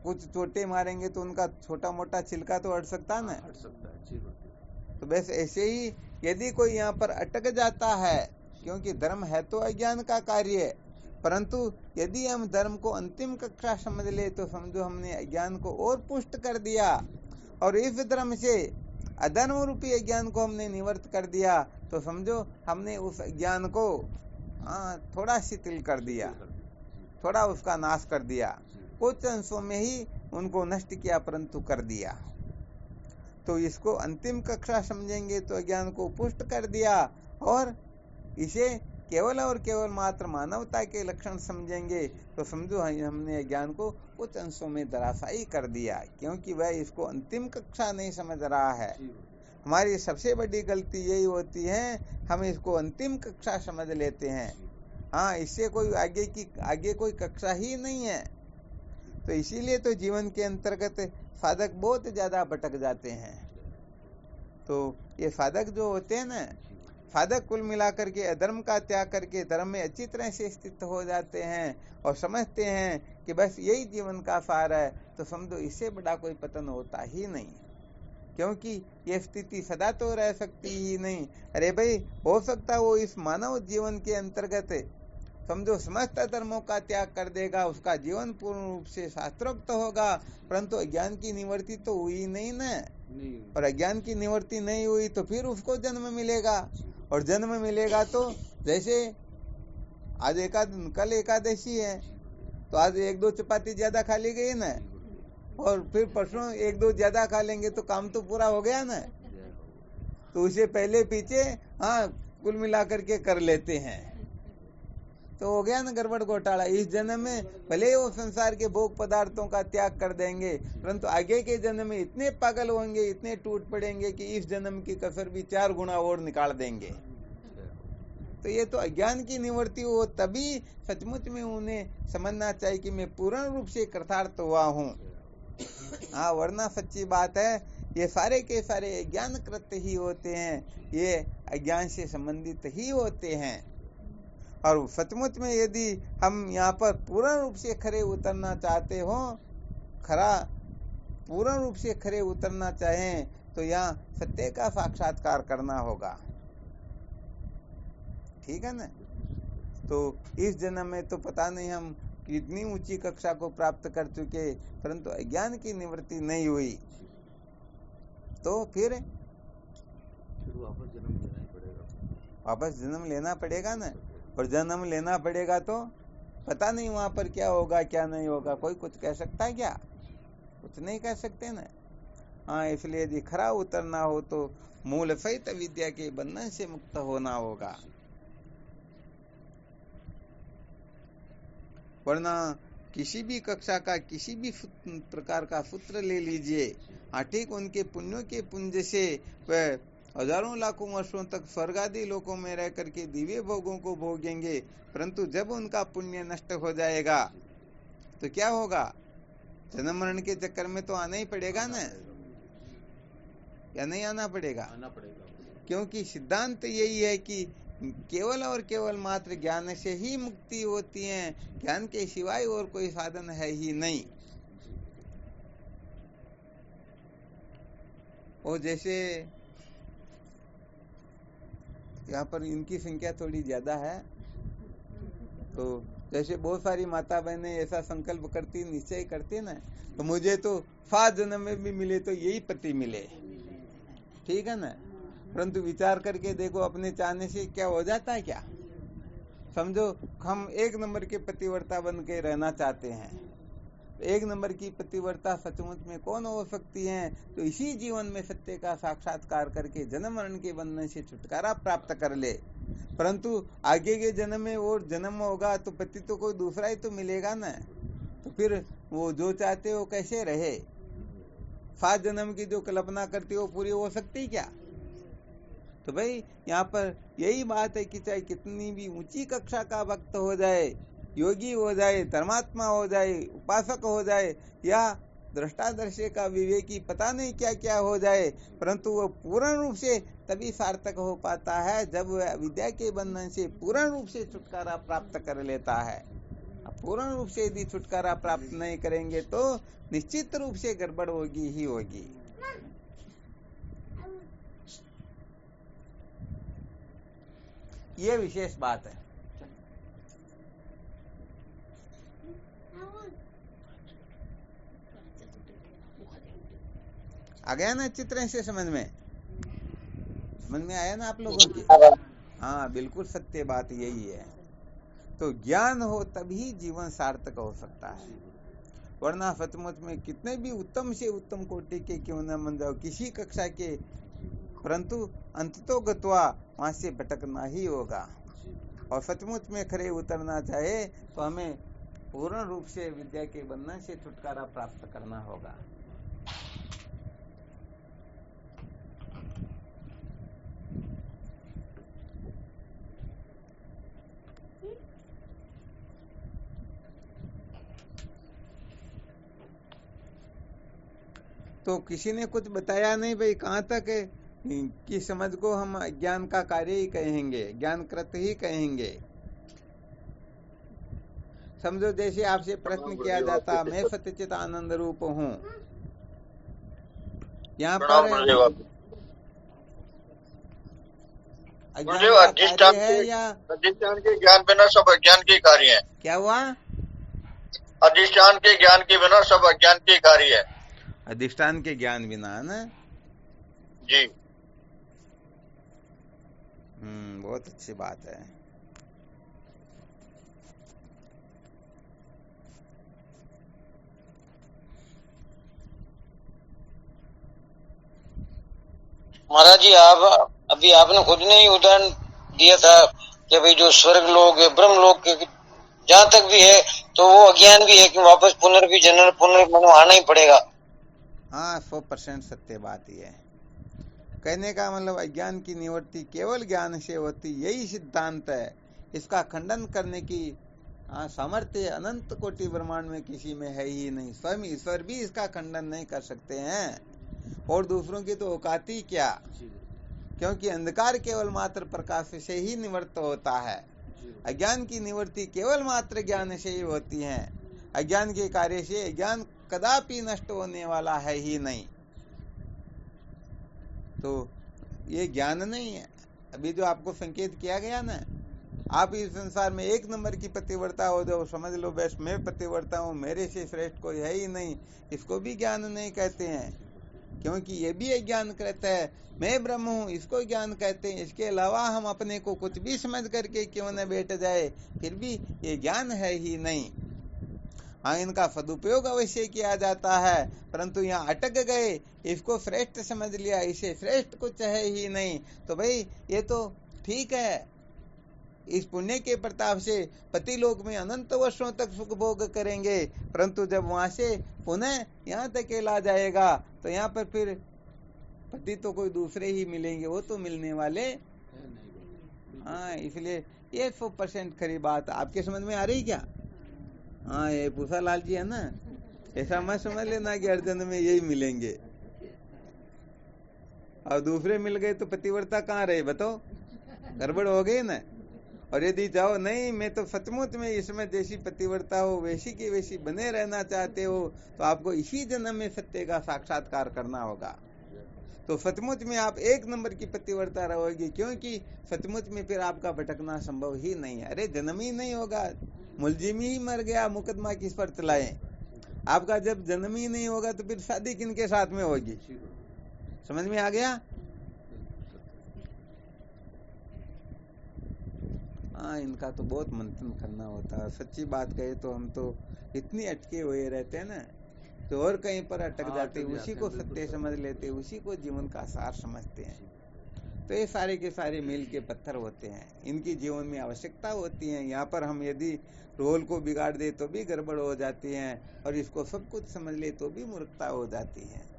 कुछ चोटे मारेंगे तो उनका छोटा मोटा छिलका तो हट सकता है ना। हट सकता है। तो बस ऐसे ही यदि कोई यहाँ पर अटक जाता है, क्योंकि धर्म है तो अज्ञान का कार्य, परंतु यदि हम धर्म को अंतिम कक्षा समझ ले तो समझो हमने अज्ञान को और पुष्ट कर दिया, और इस धर्म से अधर्म रूपी अज्ञान को हमने निवृत्त कर दिया, तो समझो हमने उस अज्ञान को थोड़ा शिथिल कर दिया, थोड़ा उसका नाश कर दिया, कुछ अंशों में ही उनको नष्ट किया परंतु कर दिया। तो इसको अंतिम कक्षा समझेंगे तो अज्ञान को पुष्ट कर दिया, और इसे केवल और केवल मात्र मानवता के लक्षण समझेंगे तो समझो हमने अज्ञान को कुछ अंशों में धराशायी कर दिया, क्योंकि वह इसको अंतिम कक्षा नहीं समझ रहा है। हमारी सबसे बड़ी गलती यही होती है, हम इसको अंतिम कक्षा समझ लेते हैं। हाँ, इससे कोई आगे कोई कक्षा ही नहीं है। तो इसीलिए तो जीवन के अंतर्गत साधक बहुत ज्यादा भटक जाते हैं। तो ये साधक जो होते हैं ना, साधक कुल मिलाकर के अधर्म का त्याग करके धर्म में अच्छी तरह से स्थित हो जाते हैं और समझते हैं कि बस यही जीवन का सार है, तो समझो इससे बड़ा कोई पतन होता ही नहीं, क्योंकि ये स्थिति सदा तो रह सकती ही नहीं। अरे भाई, हो सकता वो इस मानव जीवन के अंतर्गत समझो समस्त धर्मों का त्याग कर देगा, उसका जीवन पूर्ण रूप से शास्त्रोक्त होगा, परंतु अज्ञान की निवृत्ति तो हुई नहीं ना। और अज्ञान की निवृत्ति नहीं हुई तो फिर उसको जन्म मिलेगा, और जन्म मिलेगा तो जैसे आज कल एकादशी है, तो आज 1-2 चपाती ज्यादा खा ली गई ना, और फिर परसों 1-2 ज्यादा खा लेंगे तो काम तो पूरा हो गया ना। तो उसे पहले पीछे कुल मिलाकर के कर लेते हैं, तो हो गया ना गड़बड़ घोटाला। इस जन्म में भले वो संसार के भोग पदार्थों का त्याग कर देंगे, परंतु आगे के जन्म में इतने पागल होंगे, इतने टूट पड़ेंगे कि इस जन्म की कसर भी 4 गुना और निकाल देंगे। तो ये तो अज्ञान की निवृत्ति हो तभी सचमुच में उन्हें समझना चाहिए कि मैं पूर्ण रूप से कृतार्थ हुआ हूँ। वरना सच्ची बात है, ये सारे के सारे अज्ञान कृत्य ही होते हैं, ये अज्ञान से संबंधित ही होते हैं। और सचमुच में यदि हम यहाँ पर पूर्ण रूप से खरे उतरना चाहते हो, पूर्ण रूप से खरे उतरना चाहें तो यहाँ सत्य का साक्षात्कार करना होगा। ठीक है ना। तो इस जन्म में तो पता नहीं हम कितनी ऊंची कक्षा को प्राप्त कर चुके, परंतु अज्ञान की निवृत्ति नहीं हुई, तो फिर वापस जन्म लेना पड़ेगा ना। और जन्म लेना पड़ेगा तो पता नहीं वहां पर क्या होगा क्या नहीं होगा, कोई कुछ कह सकता है क्या? कुछ नहीं कह सकते ना। इसलिए यदि खरा उतरना हो तो मूल सहित विद्या के बंधन से मुक्त होना होगा, वरना किसी भी कक्षा का किसी भी प्रकार का सूत्र ले लीजिए, ठीक उनके पुण्यों के पुंज से वह हजारों लाखों वर्षों तक स्वर्ग आदि लोकों में रह करके दिव्य भोगों को भोगेंगे, परंतु जब उनका पुण्य नष्ट हो जाएगा तो क्या होगा, जन्म मरण के चक्कर में तो आना ही पड़ेगा ना, या नहीं आना पड़ेगा? आना पड़ेगा। क्योंकि सिद्धांत यही है कि केवल और केवल मात्र ज्ञान से ही मुक्ति होती है, ज्ञान के सिवाय और कोई साधन है ही नहीं। और जैसे यहाँ पर इनकी संख्या थोड़ी ज्यादा है, तो जैसे बहुत सारी माता बहनें ऐसा संकल्प करती, निश्चय करती ना, तो मुझे तो 7 जन्म में भी मिले तो यही पति मिले, ठीक है ना। परंतु विचार करके देखो, अपने चाहने से क्या हो जाता है? क्या समझो, हम 1 नंबर के पतिव्रता बन के रहना चाहते हैं, 1 नंबर की पतिव्रता सचमुच में कौन हो सकती है? तो इसी जीवन में सत्य का साक्षात्कार करके जन्म मरण के बंधन से छुटकारा प्राप्त कर ले। परंतु आगे के जन्म में और जन्म होगा तो पति तो कोई दूसरा ही तो मिलेगा ना, तो फिर वो जो चाहते हो कैसे रहे? 7 जन्म की जो कल्पना करती हो पूरी हो सकती क्या? तो भाई यहाँ पर यही बात है कि चाहे कितनी भी ऊंची कक्षा का भक्त हो जाए, योगी हो जाए, धर्मात्मा हो जाए, उपासक हो जाए, या दृष्टादर्शी का विवेकी पता नहीं क्या क्या हो जाए, परंतु वो पूर्ण रूप से तभी सार्थक हो पाता है जब वह विद्या के बंधन से पूर्ण रूप से छुटकारा प्राप्त कर लेता है। पूर्ण रूप से यदि छुटकारा प्राप्त नहीं करेंगे तो निश्चित रूप से गड़बड़ होगी ही होगी। ये विशेष बात है। आ गया ना चित्र से समझ में आया ना आप लोगों की? हाँ, बिल्कुल सत्य बात यही है। तो ज्ञान हो तभी जीवन सार्थक हो सकता है, वरना सचमुच में कितने भी उत्तम से उत्तम कोटि के क्यों न बन जाओ, किसी कक्षा के, परंतु अंततो गत्वा वहां से भटकना ही होगा। और सचमुच में खरे उतरना चाहे तो हमें पूर्ण रूप से विद्या के बंधन से छुटकारा प्राप्त करना होगा। तो किसी ने कुछ बताया नहीं भाई, कहाँ तक है कि समझ को हम ज्ञान का कार्य ही कहेंगे, ज्ञान कृत ही कहेंगे। समझो जैसे आपसे प्रश्न किया जाता, मैं सत्यचित आनंद रूप हूँ, यहाँ पर अधिष्ठान है या अधिष्ठान के ज्ञान बिना सब अज्ञान के कार्य है। क्या हुआ? अधिष्ठान के ज्ञान के बिना सब अज्ञान के कार्य है। अधिष्ठान के ज्ञान बिना, है ना जी। बहुत अच्छी बात है। महाराज जी, आप अभी आपने खुद ने ही उदाहरण दिया था कि भाई जो स्वर्ग लोग है, ब्रह्म लोग के जहाँ तक भी है तो वो अज्ञान भी है कि वापस पुनर्जन्म आना ही पड़ेगा। हाँ, 100% सत्य बात ही है। कहने का मतलब अज्ञान की निवृत्ति केवल ज्ञान से होती, यही सिद्धांत है। इसका खंडन करने की सामर्थ्य अनंत कोटि ब्रह्मांड में किसी में है ही नहीं। स्वयं ईश्वर भी इसका खंडन नहीं कर सकते हैं, और दूसरों की तो औकात ही क्या, क्योंकि अंधकार केवल मात्र प्रकाश से ही निवृत्त होता है। अज्ञान की निवृत्ति केवल मात्र ज्ञान से ही होती है। अज्ञान के कार्य से ज्ञान कदापि नष्ट होने वाला है ही नहीं। तो ये ज्ञान नहीं है। अभी जो आपको संकेत किया गया ना, आप इस संसार में 1 नंबर की पतिव्रता हो जाओ, समझ लो बस मैं पतिव्रता हूँ, मेरे से श्रेष्ठ कोई है ही नहीं, इसको भी ज्ञान नहीं कहते हैं, क्योंकि ये भी अज्ञान कहता है। मैं ब्रह्म हूँ, इसको ज्ञान कहते हैं। इसके अलावा हम अपने को कुछ भी समझ करके क्यों न बैठ जाए, फिर भी ये ज्ञान है ही नहीं। हाँ, इनका सदुपयोग अवश्य किया जाता है, परंतु यहाँ अटक गए, इसको श्रेष्ठ समझ लिया, इसे श्रेष्ठ कुछ है ही नहीं। तो भाई ये तो ठीक है, इस पुण्य के प्रताप से पति लोक में अनंत वर्षों तक सुख भोग करेंगे, परंतु जब वहां से पुनः यहाँ तक ला जाएगा तो यहाँ पर फिर पति तो कोई दूसरे ही मिलेंगे, वो तो मिलने वाले। हाँ, इसलिए ये 100% खरी बात आपके समझ में आ रही क्या? हाँ, ये पूसा लाल जी है ना, ऐसा मत समझ लेना कि हर जन्म में यही मिलेंगे और दूसरे मिल गए तो पतिव्रता कहाँ रहे बताओ, गड़बड़ हो गई ना। और यदि जाओ नहीं मैं तो सचमुच में इसमें जैसी पतिव्रता हो वैसी की वैसी बने रहना चाहते हो तो आपको इसी जन्म में सत्य का साक्षात्कार करना होगा। तो सचमुच में आप एक नंबर की पतिव्रता रहोगी, क्योंकि सचमुच में फिर आपका भटकना संभव ही नहीं है। अरे जन्म ही नहीं होगा, मुलजिम ही मर गया, मुकदमा किस पर चलाएं। आपका जब जन्म ही नहीं होगा तो फिर शादी किनके साथ में होगी, समझ में आ गया। हाँ, इनका तो बहुत मंथन करना होता है। सच्ची बात कहे तो हम तो इतनी अटके हुए रहते हैं ना, तो और कहीं पर अटक जाते, उसी को सत्य समझ लेते, उसी को जीवन का सार समझते हैं। तो ये सारे के सारे मील के पत्थर होते हैं, इनकी जीवन में आवश्यकता होती है। यहाँ पर हम यदि रोल को बिगाड़ दे तो भी गड़बड़ हो जाती है, और इसको सब कुछ समझ ले तो भी मूर्खता हो जाती है।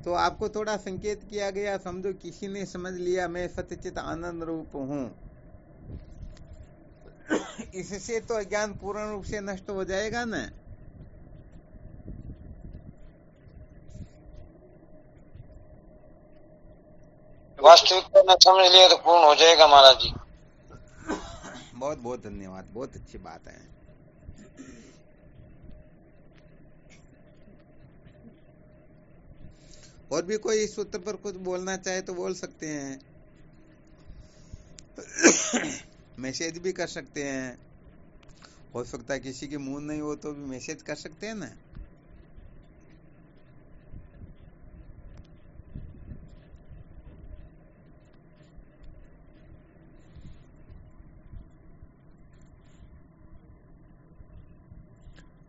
तो आपको थोड़ा संकेत किया गया, समझो किसी ने समझ लिया मैं सच्चित आनंद रूप हूं, इससे तो अज्ञान पूर्ण रूप से नष्ट हो जाएगा ना। वास्तविकता में समझ लिया तो पूर्ण हो जाएगा महाराज जी। बहुत बहुत धन्यवाद, बहुत अच्छी बात है। और भी कोई इस सूत्र पर कुछ बोलना चाहे तो बोल सकते हैं। मैसेज भी कर सकते हैं, हो सकता है किसी के मुंह नहीं हो तो भी मैसेज कर सकते हैं ना।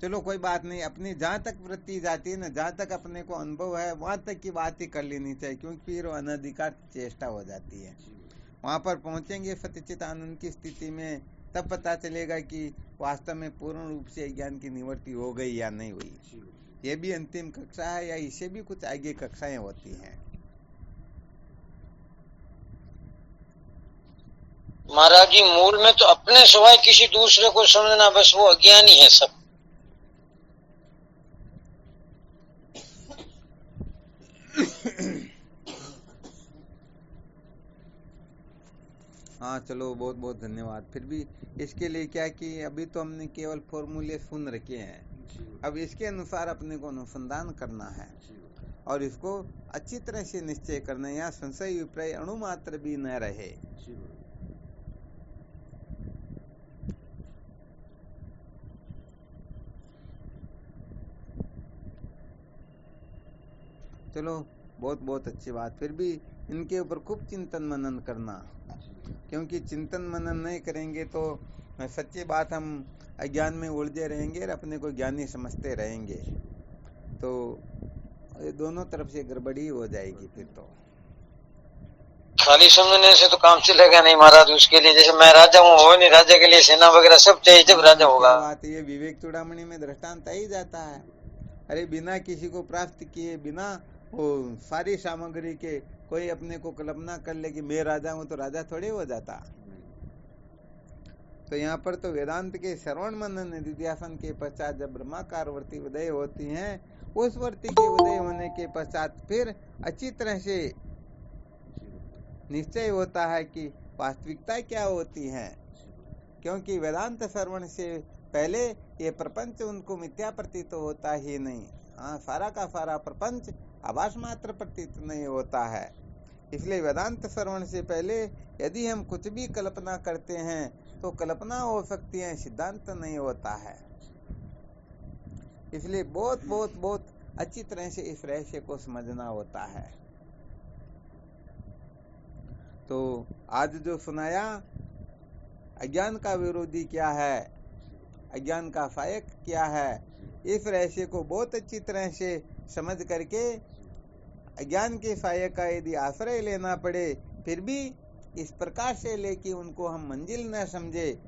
चलो कोई बात नहीं, अपनी जहां तक वृत्ति जाती है ना, जहां तक अपने को अनुभव है वहां तक की बात ही कर लेनी चाहिए, क्योंकि फिर अनधिकार चेष्टा हो जाती है। वहां पर पहुंचेंगे सच्चित आनंद की स्थिति में, तब पता चलेगा कि वास्तव में पूर्ण रूप से ज्ञान की निवृत्ति हो गई या नहीं हुई। ये भी अंतिम कक्षा है या इससे भी कुछ आगे कक्षाएं होती हैं। महाराज जी मूल में तो अपने सिवाय किसी दूसरे को समझना, बस वो अज्ञान ही है सब। हाँ चलो, बहुत बहुत धन्यवाद। फिर भी इसके लिए क्या कि अभी तो हमने केवल फॉर्मूले सुन रखे हैं, अब इसके अनुसार अपने को अनुसंधान करना है और इसको अच्छी तरह से निश्चय करना है, यहाँ संशय विपर्य अणु मात्र भी न रहे। चलो बहुत बहुत अच्छी बात। फिर भी इनके ऊपर खूब चिंतन मनन करना, क्योंकि चिंतन मनन नहीं करेंगे तो सच्ची बात हम अज्ञान में उलझे रहेंगे और अपने को ज्ञानी समझते रहेंगे, तो ये दोनों तरफ से गड़बड़ी हो जाएगी। फिर तो खाली समझने से तो काम चलेगा नहीं महाराज। उसके लिए जैसे मैं राजा हूँ, हो नहीं, राजा के लिए सेना वगैरह सब चाहिए, जब राजा होगा। बात ये विवेक चूड़ामणि में दृष्टांत ही जाता है। अरे बिना किसी को प्राप्त किए, बिना वो सारी सामग्री के कोई अपने को कल्पना कर ले कि मैं राजा हूं, तो राजा थोड़े हो जाता। तो यहाँ पर तो वेदांत के श्रवण मनन निधिध्यासन के पश्चात जब ब्रह्माकार वृत्ति उदय होती हैं, उस वृत्ति के उदय होने के पश्चात फिर अच्छी तरह से निश्चय होता है कि वास्तविकता क्या होती है, क्योंकि वेदांत श्रवण से पहले ये प्रपंच उनको मिथ्या प्रतीत तो होता ही नहीं। हाँ, सारा का सारा प्रपंच आभास मात्र प्रतीत नहीं होता है। इसलिए वेदांत श्रवण से पहले यदि हम कुछ भी कल्पना करते हैं तो कल्पना हो सकती है, सिद्धांत नहीं होता है। इसलिए बहुत बहुत बहुत अच्छी तरह से इस रहस्य को समझना होता है। तो आज जो सुनाया, अज्ञान का विरोधी क्या है, अज्ञान का सहायक क्या है, इस रहस्य को बहुत अच्छी तरह से समझ करके अज्ञान के सहायक का यदि आश्रय लेना पड़े, फिर भी इस प्रकार से लेके उनको हम मंजिल न समझे,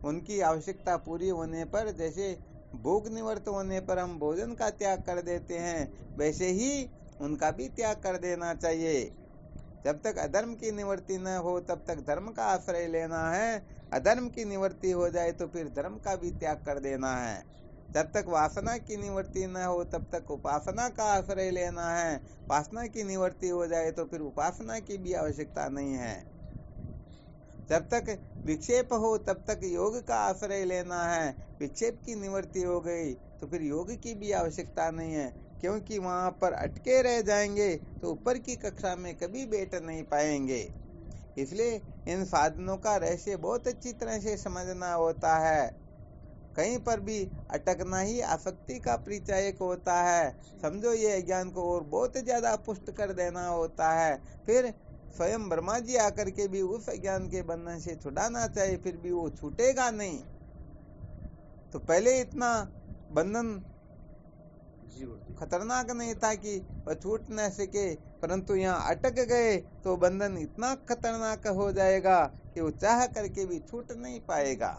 उनकी आवश्यकता पूरी होने पर जैसे भूख निवृत्त होने पर हम भोजन का त्याग कर देते हैं, वैसे ही उनका भी त्याग कर देना चाहिए। जब तक अधर्म की निवृत्ति न हो तब तक धर्म का आश्रय लेना है। अधर्म की निवृत्ति हो जाए तो फिर धर्म का भी त्याग कर देना है। जब तक वासना की निवृत्ति न हो तब तक उपासना का आश्रय लेना है। वासना की निवृत्ति हो जाए तो फिर उपासना की भी आवश्यकता नहीं है। जब तक विक्षेप हो तब तक योग का आश्रय लेना है। विक्षेप की निवृत्ति हो गई तो फिर योग की भी आवश्यकता नहीं है, क्योंकि वहां पर अटके रह जाएंगे तो ऊपर की कक्षा में कभी बैठ नहीं पाएंगे। इसलिए इन साधनों का रहस्य बहुत अच्छी तरह से समझना होता है। कहीं पर भी अटकना ही आसक्ति का परिचायक होता है। समझो ये अज्ञान को और बहुत ज्यादा पुष्ट कर देना होता है। फिर स्वयं ब्रह्मा जी आकर के भी उस अज्ञान के बंधन से छुड़ाना चाहिए, फिर भी वो छूटेगा नहीं। तो पहले इतना बंधन खतरनाक नहीं था कि वह छूट न सके, परंतु यहाँ अटक गए तो बंधन इतना खतरनाक हो जाएगा कि वो चाह करके भी छूट नहीं पाएगा।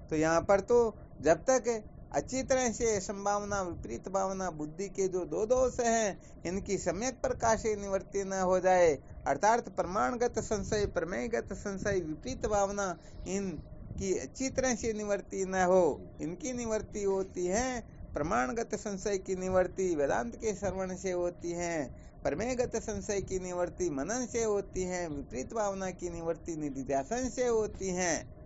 तो यहाँ पर तो जब तक अच्छी तरह से संभावना विपरीत भावना बुद्धि के जो दो दोष हैं, इनकी सम्यक प्रकाश से निवृत्ति न हो जाए, अर्थात प्रमाणगत संशय, प्रमेयगत संशय, विपरीत भावना, इनकी अच्छी तरह से निवृत्ति न हो। इनकी निवृत्ति होती है, प्रमाणगत संशय की निवृत्ति वेदांत के श्रवण से होती है, प्रमेयगत संशय की निवृत्ति मनन से होती है, विपरीत भावना की निवृत्ति निधिध्यासन से होती है।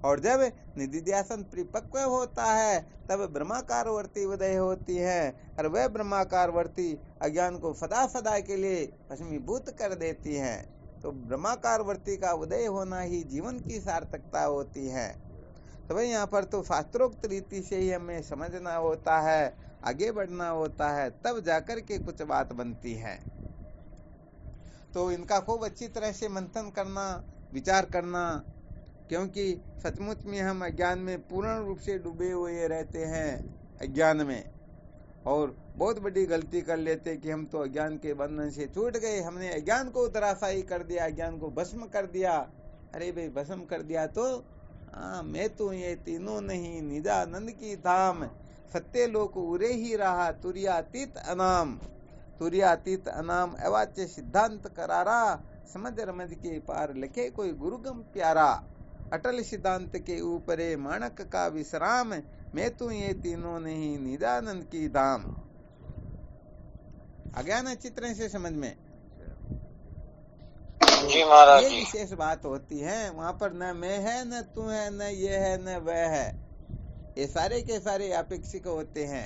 और जब निधिध्यासन परिपक्व होता है तब ब्रह्माकार वर्ती उदय होती है, और वह ब्रह्माकार वर्ती अज्ञान को सदा सदा के लिए भस्मीभूत कर देती है। तो ब्रह्माकार वर्ती का उदय होना ही जीवन की सार्थकता होती है। तो भाई यहाँ पर तो शास्त्रोक्त रीति से ही हमें समझना होता है, आगे बढ़ना होता है, तब जाकर के कुछ बात बनती है। तो इनका खूब अच्छी तरह से मंथन करना, विचार करना, क्योंकि सचमुच में हम अज्ञान में पूर्ण रूप से डूबे हुए रहते हैं अज्ञान में, और बहुत बड़ी गलती कर लेते कि हम तो अज्ञान के बंधन से छूट गए, हमने अज्ञान को धराशायी कर दिया, अज्ञान को भस्म कर दिया। अरे भाई भस्म कर दिया तो मैं तो ये तीनों नहीं, निजानंद की धाम, सत्य लोक उरे ही रहा, तुर्यातीत अनाम, तुर्यातीत अनाम अवाच्य सिद्धांत करारा, समझ रमझ के पार लिखे कोई गुरुगम प्यारा, अटल सिद्धांत के ऊपरे माणक का विश्राम, मैं तो ये तीनों नहीं, निजानंद की धाम। अज्ञान अच्छी तरह से समझ में जी महाराज ये जी। विशेष बात होती है। वहाँ पर न मैं है, न तू है, न ये है, न वह है, ये सारे के सारे अपेक्षिक होते हैं।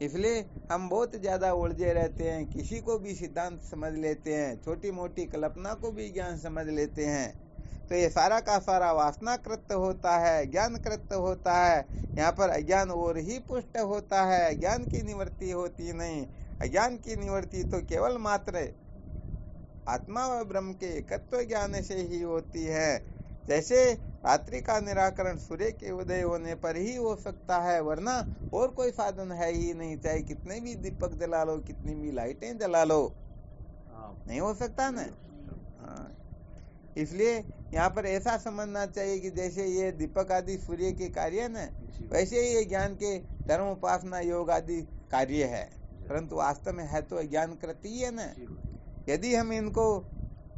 इसलिए हम बहुत ज्यादा उलझे रहते हैं, किसी को भी सिद्धांत समझ लेते हैं, छोटी मोटी कल्पना को भी ज्ञान समझ लेते हैं। तो ये सारा का सारा वासनाकृत होता है, ज्ञानकृत होता है। यहाँ पर अज्ञान और ही पुष्ट होता है, अज्ञान की निवृत्ति होती नहीं। अज्ञान की निवृत्ति तो केवल मात्र आत्मा व ब्रह्म के एकत्व ज्ञान से ही होती है। जैसे रात्रि का निराकरण सूर्य के उदय होने पर ही हो सकता है, वरना और कोई साधन है ही नहीं, चाहे कितने भी दीपक जला लो, कितनी भी लाइटें जला लो, नहीं हो सकता ना। इसलिए यहाँ पर ऐसा समझना चाहिए कि जैसे ये दीपक आदि सूर्य के कार्य है, वैसे ही ये ज्ञान के धर्म उपासना योग आदि कार्य है, परंतु वास्तव में है तो ज्ञान कृति है न। यदि हम इनको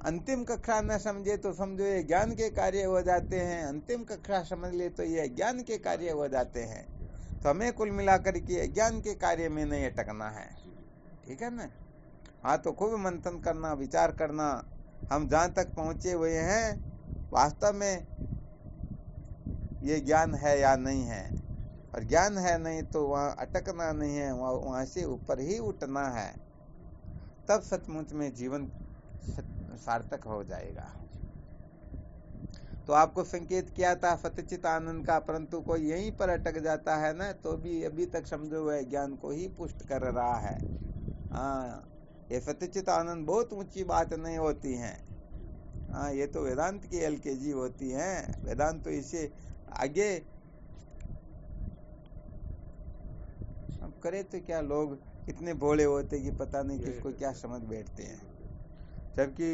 अंतिम कक्षा न समझे तो समझो ये ज्ञान के कार्य हो जाते हैं, अंतिम कक्षा समझ ले तो ये ज्ञान के कार्य हो जाते हैं। तो हमें कुल मिलाकर के ज्ञान के कार्य में नहीं अटकना है, ठीक है ना। हाँ, तो खूब मंथन करना, विचार करना, हम जहाँ तक पहुँचे हुए हैं वास्तव में ये ज्ञान है या नहीं है, और ज्ञान है नहीं तो वहाँ अटकना नहीं है, वहाँ से ऊपर ही उठना है, तब सचमुच में जीवन सार्थक हो जाएगा। तो आपको संकेत किया था सतचित आनंद का, परंतु कोई यहीं पर अटक जाता है ना, तो भी अभी तक समझो वह ज्ञान को ही पुष्ट कर रहा है। हाँ, ये सतचित आनंद बहुत ऊंची बात नहीं होती है। हाँ, ये तो वेदांत की एलकेजी होती है। वेदांत तो इसे आगे अब करे तो क्या, लोग इतने भोले होते कि पता नहीं किसको क्या समझ बैठते हैं। जबकि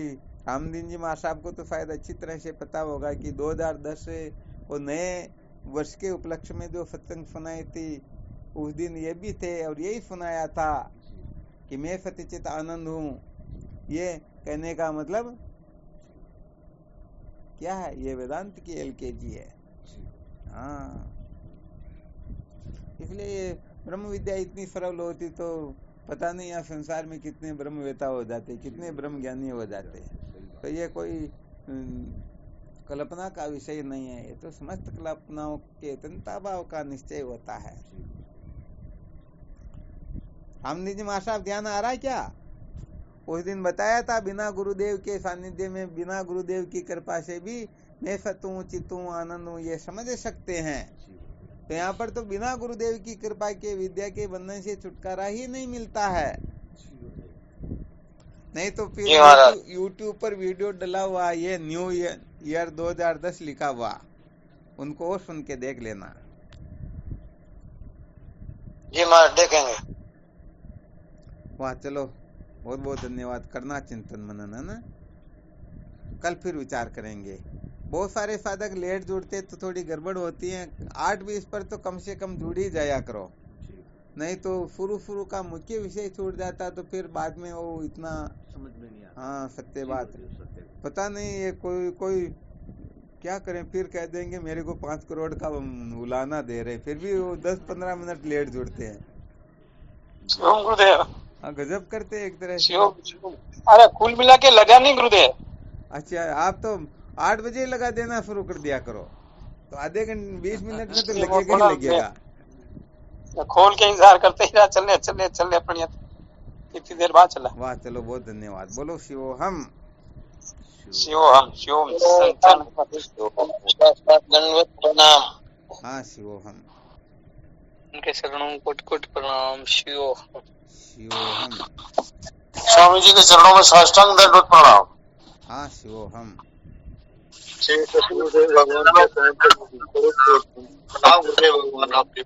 रामदीन जी महाराज साहब को तो शायद अच्छी तरह से पता होगा कि 2010 से वो नए वर्ष के उपलक्ष्य में जो सत्संग सुनाई थी उस दिन ये भी थे और यही सुनाया था कि मैं सत्यचित आनंद हूँ। ये कहने का मतलब क्या है? ये वेदांत की LKG है। हाँ, इसलिए ये ब्रह्म विद्या इतनी सरल होती तो पता नहीं यहाँ संसार में कितने ब्रह्मवेता हो जाते, कितने ब्रह्म ज्ञानी हो जाते। तो ये कोई कल्पना का विषय नहीं है, ये तो समस्त कल्पनाओं के तन्ता भाव का निश्चय होता है। हमने जी माशा ध्यान आ रहा है क्या? उस दिन बताया था बिना गुरुदेव के सानिध्य में, बिना गुरुदेव की कृपा से भी मैं सत हूं, चित हूं, आनंद हूं ये समझ सकते हैं। तो यहाँ पर तो बिना गुरुदेव की कृपा के विद्या के बंधन से छुटकारा ही नहीं मिलता है। नहीं तो फिर YouTube पर वीडियो डला हुआ, ये न्यू ईयर 2010 लिखा हुआ, उनको सुन के देख लेना। जी महाराज देखेंगे। वाह, चलो बहुत बहुत धन्यवाद। करना चिंतन मनन, है ना? कल फिर विचार करेंगे। बहुत सारे साधक लेट जुड़ते तो थोड़ी गड़बड़ होती है। 8:20 पर तो कम से कम जुड़ ही जाया करो, नहीं तो शुरू का मुख्य विषय छूट जाता तो फिर बाद में वो इतना समझ में नहीं आता। हाँ, सत्य बात। पता नहीं ये कोई क्या करें, फिर कह देंगे मेरे को 5 करोड़ का उलाना दे रहे, फिर भी वो 10-15 मिनट लेट जुड़ते हैं। शिवम गुरुदेव। हाँ, गजब करते एक तरह से। अरे कुल मिला के लगा नहीं गुरुदेव। अच्छा, आप तो 8 बजे लगा देना शुरू कर दिया करो, तो आधे घंटे 20 मिनट में तो लगेगा ही लगेगा। खोल के इंतजार करते ही रहा, चलने अपनी इतनी देर बाद चला। वाह, चलो बहुत धन्यवाद। बोलो शिवोहम। शिवोहम, शिवम दंडवत प्रणाम। हाँ, शिवोहम। उनके चरणों में कोटि प्रणाम। शिवोहम। शिवोहम। स्वामी जी के चरणों में साष्टांग दंडवत प्रणाम। हाँ, शिवोहम। भगवान आपके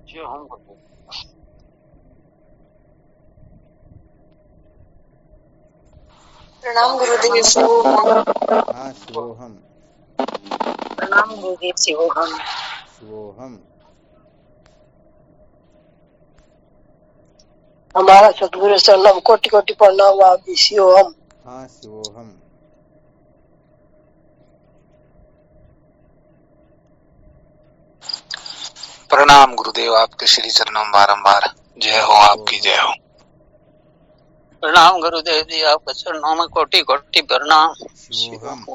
शिवोहम। प्रणाम गुरुदेव। शिवोहम। हाँ, शिवोहम। प्रणाम गुरुदेव। शिवोहम। शिवोहम। हमारा सतगुरु सल्लम कोटि प्रणाम। आप भी शिवोहम। हाँ, शिवोहम। प्रणाम गुरुदेव, आपके श्री चरणों में बारंबार जय हो, आपकी जय हो। प्रणाम गुरुदेव जी, आपके चरणों में कोटि प्रणाम। शिवोहम।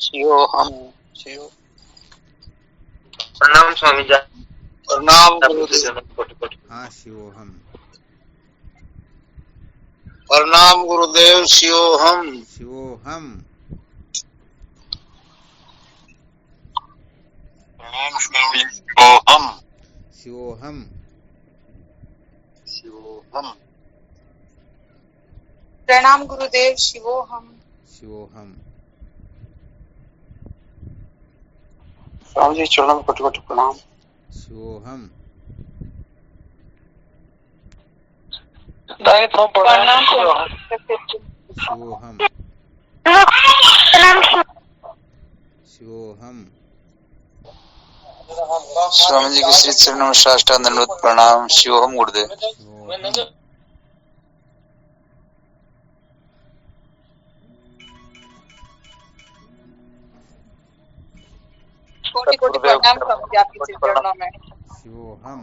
शिवोहम। शिव। प्रणाम स्वामी जी। प्रणाम गुरुदेव। हाँ, शिवोहम। प्रणाम गुरुदेव। शिवोहम। शिवोहम। प्रणाम स्वामी। शिवोहम। शिवोहम। शिवोहम। प्रणाम गुरुदेव। शिवोहम। शिवोहम। स्वामी जी चरणों में कोटि प्रणाम। शिवोहम। प्रणाम। शिवोहम। शिवोहम। स्वामी जी के श्री चरणों में साष्टांग दंडवत प्रणाम। शिवोहम गुरुदेव। शिवोहम। कोटि प्रणाम स्वामी जी, आपके चरणों में। शिवोहम।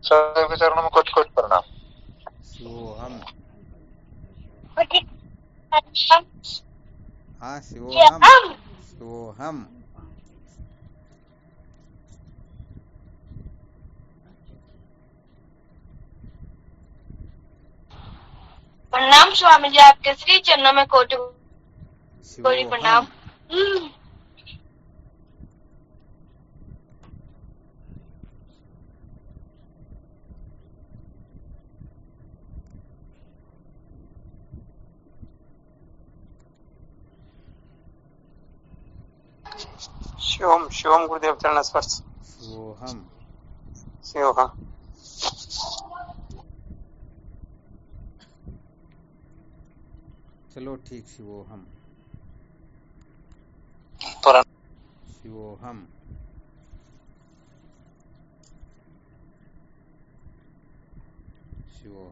स्वामी के चरणों में कोटि प्रणाम। शिवोहम। प्रणाम। हाँ, शिवोहम। शिवोहम। प्रणाम स्वामी जी, आपके श्री चरणों में कोटि प्रणाम। शिवम गुरुदेव चरण स्पर्श। शिवोहम। शिवोहम। चलो ठीक, शिवोहम पर शिवोहम। शिवोहम।